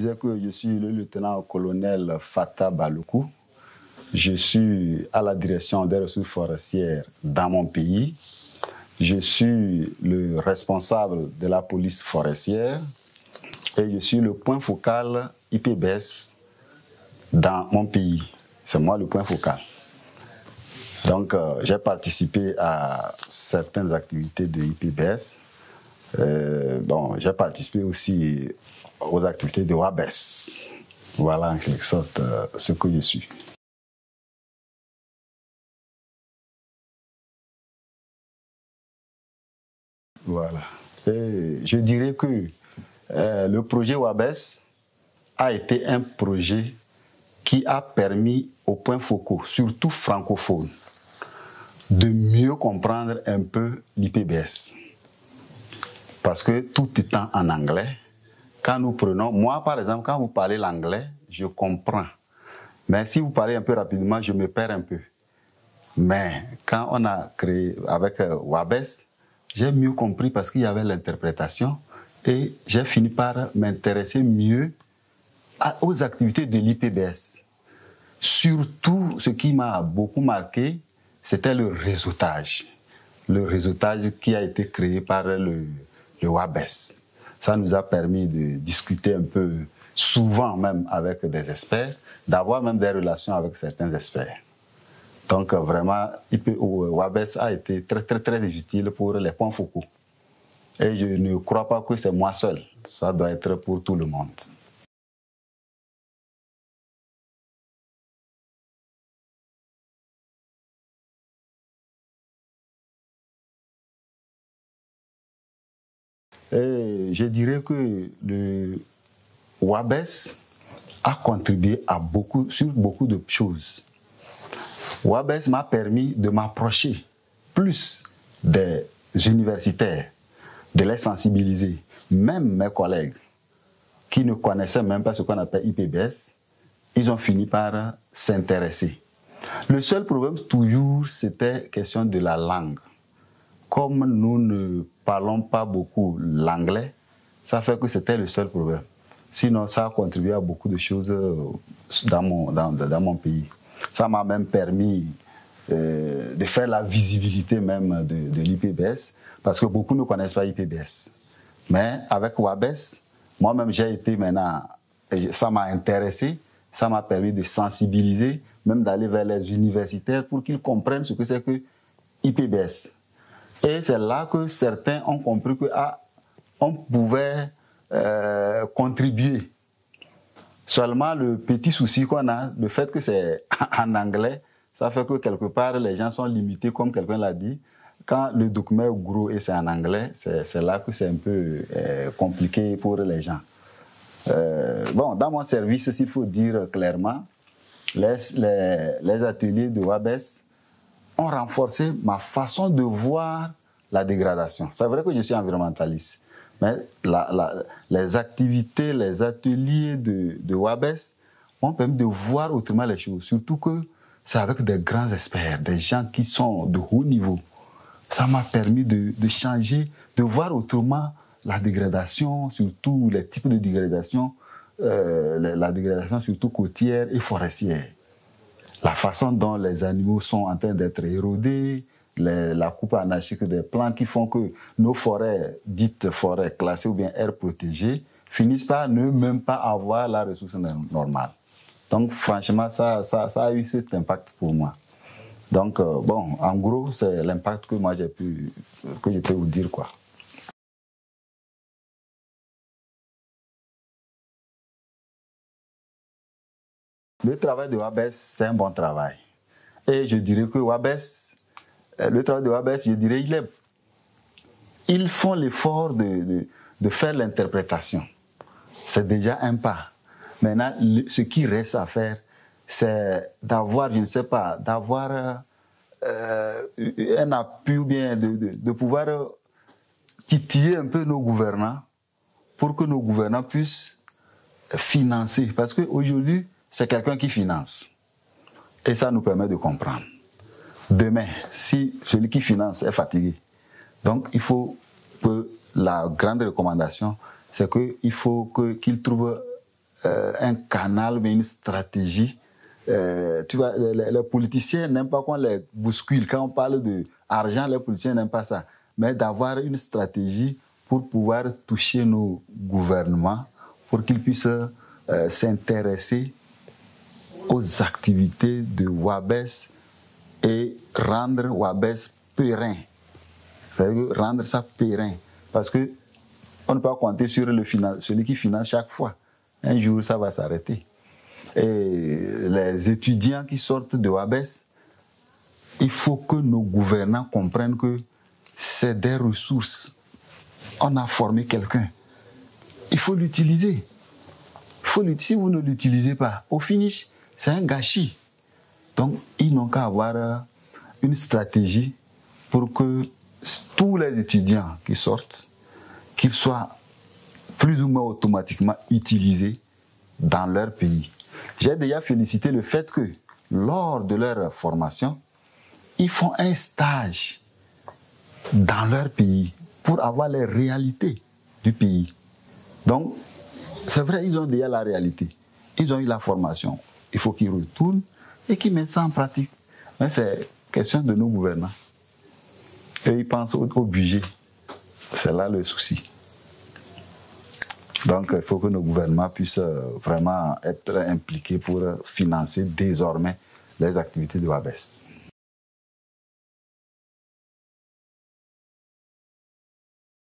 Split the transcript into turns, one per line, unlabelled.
Je disais que je suis le lieutenant-colonel Fata Baloukou. Je suis à la direction des ressources forestières dans mon pays. Je suis le responsable de la police forestière et je suis le point focal IPBES dans mon pays. C'est moi le point focal. Donc, j'ai participé à certaines activités de IPBES. J'ai participé aussi aux activités de WABES. Voilà en quelque sorte ce que je suis. Voilà. Et je dirais que le projet WABES a été un projet qui a permis aux points focaux, surtout francophones, de mieux comprendre un peu l'IPBES. Parce que tout étant en anglais, quand nous prenons, moi par exemple, quand vous parlez l'anglais, je comprends. Mais si vous parlez un peu rapidement, je me perds un peu. Mais quand on a créé avec WABES, j'ai mieux compris parce qu'il y avait l'interprétation et j'ai fini par m'intéresser mieux aux activités de l'IPBES. Surtout, ce qui m'a beaucoup marqué, c'était le réseautage. Le réseautage qui a été créé par le WABES. Ça nous a permis de discuter un peu, souvent même avec des experts, d'avoir même des relations avec certains experts. Donc vraiment, WABES a été très utile pour les points focaux. Et je ne crois pas que c'est moi seul. Ça doit être pour tout le monde. Et je dirais que le WABES a contribué sur beaucoup de choses. WABES m'a permis de m'approcher plus des universitaires, de les sensibiliser. Même mes collègues qui ne connaissaient même pas ce qu'on appelle IPBES, ils ont fini par s'intéresser. Le seul problème toujours, c'était question de la langue. Comme nous ne parlons pas beaucoup l'anglais, ça fait que c'était le seul problème. Sinon, ça a contribué à beaucoup de choses dans mon pays. Ça m'a même permis de faire la visibilité même de l'IPBES, parce que beaucoup ne connaissent pas l'IPBES. Mais avec WABES, moi-même j'ai été maintenant, ça m'a intéressé, ça m'a permis de sensibiliser, même d'aller vers les universitaires pour qu'ils comprennent ce que c'est que IPBES. Et c'est là que certains ont compris que on pouvait contribuer. Seulement le petit souci qu'on a, le fait que c'est en anglais, ça fait que quelque part les gens sont limités, comme quelqu'un l'a dit. Quand le document est gros et c'est en anglais, c'est là que c'est un peu compliqué pour les gens. Dans mon service, s'il faut dire clairement, les ateliers de WABES ont renforcé ma façon de voir la dégradation. C'est vrai que je suis environnementaliste, mais les activités, les ateliers de WABES ont permis de voir autrement les choses. Surtout que c'est avec des grands experts, des gens qui sont de haut niveau. Ça m'a permis de changer, de voir autrement la dégradation, surtout les types de dégradation, la dégradation surtout côtière et forestière. La façon dont les animaux sont en train d'être érodés, la coupe anarchique des plants qui font que nos forêts, dites forêts classées ou bien aires protégées, finissent par ne même pas avoir la ressource normale. Donc franchement, ça a eu cet impact pour moi. Donc en gros, c'est l'impact que moi que je peux vous dire quoi. Le travail de WABES, c'est un bon travail. Et je dirais que le travail de WABES, je dirais, ils font l'effort de faire l'interprétation. C'est déjà un pas. Maintenant, ce qui reste à faire, c'est d'avoir, je ne sais pas, d'avoir un appui ou bien de pouvoir titiller un peu nos gouvernants pour que nos gouvernants puissent financer. Parce qu'aujourd'hui, c'est quelqu'un qui finance. Et ça nous permet de comprendre. Demain, si celui qui finance est fatigué, donc il faut que la grande recommandation, c'est qu'il faut qu'il trouve un canal, mais une stratégie. Tu vois, les politiciens n'aiment pas qu'on les bouscule. Quand on parle d'argent, les politiciens n'aiment pas ça. Mais d'avoir une stratégie pour pouvoir toucher nos gouvernements, pour qu'ils puissent s'intéresser aux activités de WABES et rendre WABES périn. C'est-à-dire rendre ça périn. Parce qu'on ne peut pas compter sur celui qui finance chaque fois. Un jour, ça va s'arrêter. Et les étudiants qui sortent de WABES, il faut que nos gouvernants comprennent que c'est des ressources. On a formé quelqu'un. Il faut l'utiliser. Si vous ne l'utilisez pas, au finish, c'est un gâchis. Donc, ils n'ont qu'à avoir une stratégie pour que tous les étudiants qui sortent, qu'ils soient plus ou moins automatiquement utilisés dans leur pays. J'ai déjà félicité le fait que, lors de leur formation, ils font un stage dans leur pays pour avoir les réalités du pays. Donc, c'est vrai, ils ont déjà la réalité. Ils ont eu la formation. Il faut qu'ils retournent et qu'ils mettent ça en pratique. Mais c'est question de nos gouvernants. Et ils pensent au budget. C'est là le souci. Donc, il faut que nos gouvernements puissent vraiment être impliqués pour financer désormais les activités de WABES.